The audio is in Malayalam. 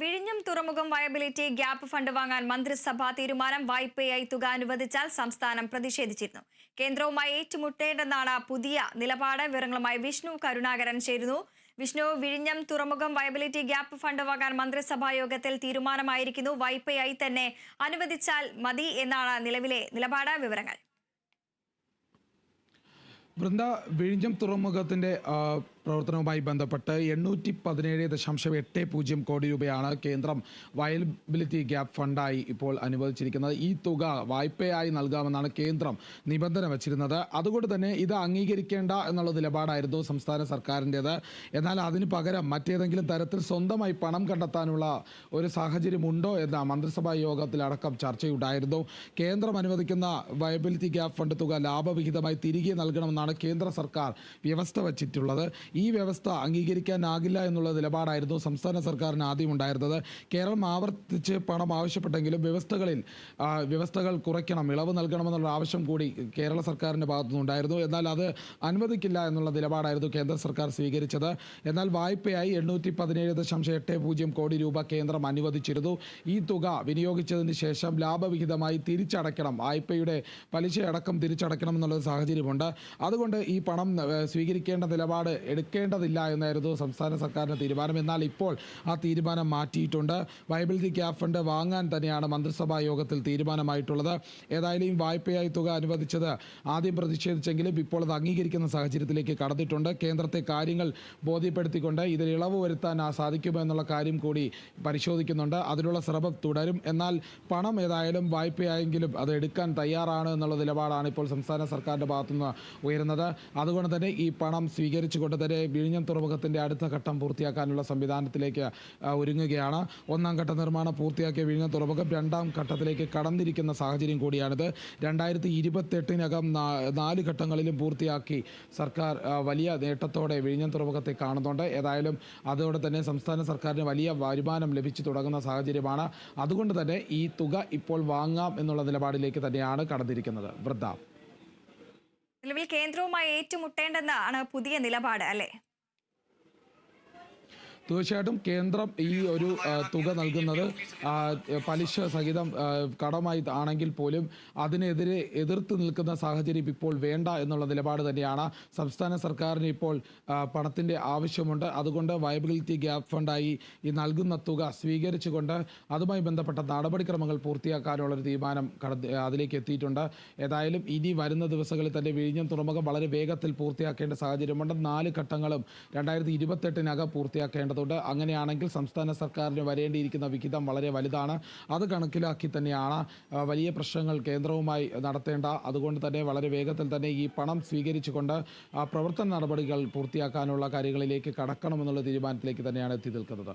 വിഴിഞ്ഞം തുറമുഖം വയബിലിറ്റി ഗ്യാപ്പ് ഫണ്ട് വാങ്ങാൻ മന്ത്രിസഭാ തീരുമാനം. വായ്പയായി തുക അനുവദിച്ചാൽ സംസ്ഥാനം പ്രതിഷേധിച്ചിരുന്നു. കേന്ദ്രവുമായി ഏറ്റുമുട്ടേണ്ടെന്നാണ് പുതിയ നിലപാട്. വിവരങ്ങളുമായി വിഷ്ണു കരുണാകരൻ ചേരുന്നു. വിഷ്ണു, വിഴിഞ്ഞം തുറമുഖം വയബിലിറ്റി ഗ്യാപ്പ് ഫണ്ട് വാങ്ങാൻ മന്ത്രിസഭാ യോഗത്തിൽ തീരുമാനമായിരിക്കുന്നു. വായ്പയായി തന്നെ അനുവദിച്ചാൽ മതി എന്നാണ് നിലവിലെ നിലപാട്. വിവരങ്ങൾ വൃന്ദ, വിഴിഞ്ഞം തുറമുഖത്തിൻ്റെ പ്രവർത്തനവുമായി ബന്ധപ്പെട്ട് 817.80 കോടി രൂപയാണ് കേന്ദ്രം വയബിലിറ്റി ഗ്യാപ്പ് ഫണ്ടായി ഇപ്പോൾ അനുവദിച്ചിരിക്കുന്നത്. ഈ തുക വായ്പയായി നൽകാമെന്നാണ് കേന്ദ്രം നിബന്ധന വച്ചിരുന്നത്. അതുകൊണ്ട് തന്നെ ഇത് അംഗീകരിക്കേണ്ട എന്നുള്ള നിലപാടായിരുന്നു സംസ്ഥാന സർക്കാരിൻ്റേത്. എന്നാൽ അതിന് പകരം മറ്റേതെങ്കിലും തരത്തിൽ സ്വന്തമായി പണം കണ്ടെത്താനുള്ള ഒരു സാഹചര്യമുണ്ടോ എന്ന മന്ത്രിസഭാ യോഗത്തിലടക്കം ചർച്ചയുണ്ടായിരുന്നു. കേന്ദ്രം അനുവദിക്കുന്ന വയബിലിറ്റി ഗ്യാപ്പ് ഫണ്ട് തുക ലാഭവിഹിതമായി തിരികെ നൽകണമെന്നാണ് കേന്ദ്ര സർക്കാർ വ്യവസ്ഥ വച്ചിട്ടുള്ളത്. ഈ വ്യവസ്ഥ അംഗീകരിക്കാനാകില്ല എന്നുള്ള നിലപാടായിരുന്നു സംസ്ഥാന സർക്കാരിന് ആദ്യം ഉണ്ടായിരുന്നത്. കേരളം ആവർത്തിച്ച് പണം ആവശ്യപ്പെട്ടെങ്കിലും വ്യവസ്ഥകൾ കുറയ്ക്കണം, ഇളവ് നൽകണമെന്നുള്ള ആവശ്യം കൂടി കേരള സർക്കാരിൻ്റെ ഭാഗത്തുനിന്നുണ്ടായിരുന്നു. എന്നാൽ അത് അനുവദിക്കില്ല എന്നുള്ള നിലപാടായിരുന്നു കേന്ദ്ര സർക്കാർ സ്വീകരിച്ചത്. എന്നാൽ വായ്പയായി 817.80 കോടി രൂപ കേന്ദ്രം അനുവദിച്ചിരുന്നു. ഈ തുക വിനിയോഗിച്ചതിന് ശേഷം ലാഭവിഹിതമായി തിരിച്ചടയ്ക്കണം, വായ്പയുടെ പലിശയടക്കം തിരിച്ചടയ്ക്കണം എന്നുള്ള സാഹചര്യമുണ്ട്. അതുകൊണ്ട് ഈ പണം സ്വീകരിക്കേണ്ട നിലപാട് എടുക്കേണ്ടതില്ല എന്നായിരുന്നു സംസ്ഥാന സർക്കാരിൻ്റെ തീരുമാനം. എന്നാൽ ഇപ്പോൾ ആ തീരുമാനം മാറ്റിയിട്ടുണ്ട്. വയബിലിറ്റി ഗ്യാപ്പ് ഫണ്ട് വാങ്ങാൻ തന്നെയാണ് മന്ത്രിസഭാ യോഗത്തിൽ തീരുമാനമായിട്ടുള്ളത്. ഏതായാലും ഈ വായ്പയായി തുക അനുവദിച്ചത് ആദ്യം പ്രതിഷേധിച്ചെങ്കിലും ഇപ്പോൾ അത് അംഗീകരിക്കുന്ന സാഹചര്യത്തിലേക്ക് കടന്നിട്ടുണ്ട്. കേന്ദ്രത്തെ കാര്യങ്ങൾ ബോധ്യപ്പെടുത്തിക്കൊണ്ട് ഇതിൽ ഇളവ് വരുത്താൻ സാധിക്കുമോ എന്നുള്ള കാര്യം കൂടി പരിശോധിക്കുന്നുണ്ട്. അതിനുള്ള ശ്രമം തുടരും. എന്നാൽ പണം ഏതായാലും വായ്പയായെങ്കിലും അത് എടുക്കാൻ തയ്യാറാണ് എന്നുള്ള നിലപാടാണ് ഇപ്പോൾ സംസ്ഥാന സർക്കാരിൻ്റെ ഭാഗത്തുനിന്ന് ഉയരുന്നത്. അതുകൊണ്ട് തന്നെ ഈ പണം സ്വീകരിച്ചുകൊണ്ട് തന്നെ വിഴിഞ്ഞം തുറമുഖത്തിൻ്റെ അടുത്ത ഘട്ടം പൂർത്തിയാക്കാനുള്ള സംവിധാനത്തിലേക്ക് ഒരുങ്ങുകയാണ്. ഒന്നാം ഘട്ട നിർമ്മാണം പൂർത്തിയാക്കിയ വിഴിഞ്ഞം തുറമുഖം രണ്ടാം ഘട്ടത്തിലേക്ക് കടന്നിരിക്കുന്ന സാഹചര്യം കൂടിയാണിത്. 2028-നകം 4 ഘട്ടങ്ങളിലും പൂർത്തിയാക്കി സർക്കാർ വലിയ നേട്ടത്തോടെ വിഴിഞ്ഞം തുറമുഖത്തെ കാണുന്നുണ്ട്. ഏതായാലും അതോടെ തന്നെ സംസ്ഥാന സർക്കാരിന് വലിയ വരുമാനം ലഭിച്ചു തുടങ്ങുന്ന സാഹചര്യമാണ്. അതുകൊണ്ട് തന്നെ ഈ തുക ഇപ്പോൾ വാങ്ങാം എന്നുള്ള നിലപാടിലേക്ക് തന്നെയാണ് കടന്നിരിക്കുന്നത്. വൃദ്ധ, നിലവിൽ കേന്ദ്രവുമായി ഏറ്റുമുട്ടേണ്ടെന്നാണ് പുതിയ നിലപാട്, അല്ലേ? തീർച്ചയായിട്ടും കേന്ദ്രം ഈ ഒരു തുക നൽകുന്നത് പലിശ സഹിതം കടമായി ആണെങ്കിൽ പോലും അതിനെതിരെ എതിർത്ത് നിൽക്കുന്ന സാഹചര്യം ഇപ്പോൾ വേണ്ട എന്നുള്ള നിലപാട് തന്നെയാണ്. സംസ്ഥാന സർക്കാരിന് ഇപ്പോൾ പണത്തിൻ്റെ ആവശ്യമുണ്ട്. അതുകൊണ്ട് വയബിലിറ്റി ഗ്യാപ്പ് ഫണ്ടായി ഈ നൽകുന്ന തുക സ്വീകരിച്ചുകൊണ്ട് അതുമായി ബന്ധപ്പെട്ട നടപടിക്രമങ്ങൾ പൂർത്തിയാക്കാനുള്ളൊരു തീരുമാനം അതിലേക്ക് എത്തിയിട്ടുണ്ട്. ഏതായാലും ഇനി വരുന്ന ദിവസങ്ങളിൽ തന്നെ വിഴിഞ്ഞം തുറമുഖം വളരെ വേഗത്തിൽ പൂർത്തിയാക്കേണ്ട സാഹചര്യമുണ്ട്. 4 ഘട്ടങ്ങളും 2028-നകം പൂർത്തിയാക്കേണ്ടതുണ്ട്. അങ്ങനെയാണെങ്കിൽ സംസ്ഥാന സർക്കാരിന് വരേണ്ടിയിരിക്കുന്ന വിഹിതം വളരെ വലുതാണ്. അത് കണക്കിലാക്കി തന്നെയാണ് വലിയ പ്രശ്നങ്ങൾ കേന്ദ്രവുമായി നടത്തേണ്ട. അതുകൊണ്ട് തന്നെ വളരെ വേഗത്തിൽ തന്നെ ഈ പണം സ്വീകരിച്ചുകൊണ്ട് പ്രവർത്തന നടപടികൾ പൂർത്തിയാക്കാനുള്ള കാര്യങ്ങളിലേക്ക് കടക്കണമെന്നുള്ള തീരുമാനത്തിലേക്ക് തന്നെയാണ് എത്തി നിൽക്കുന്നത്.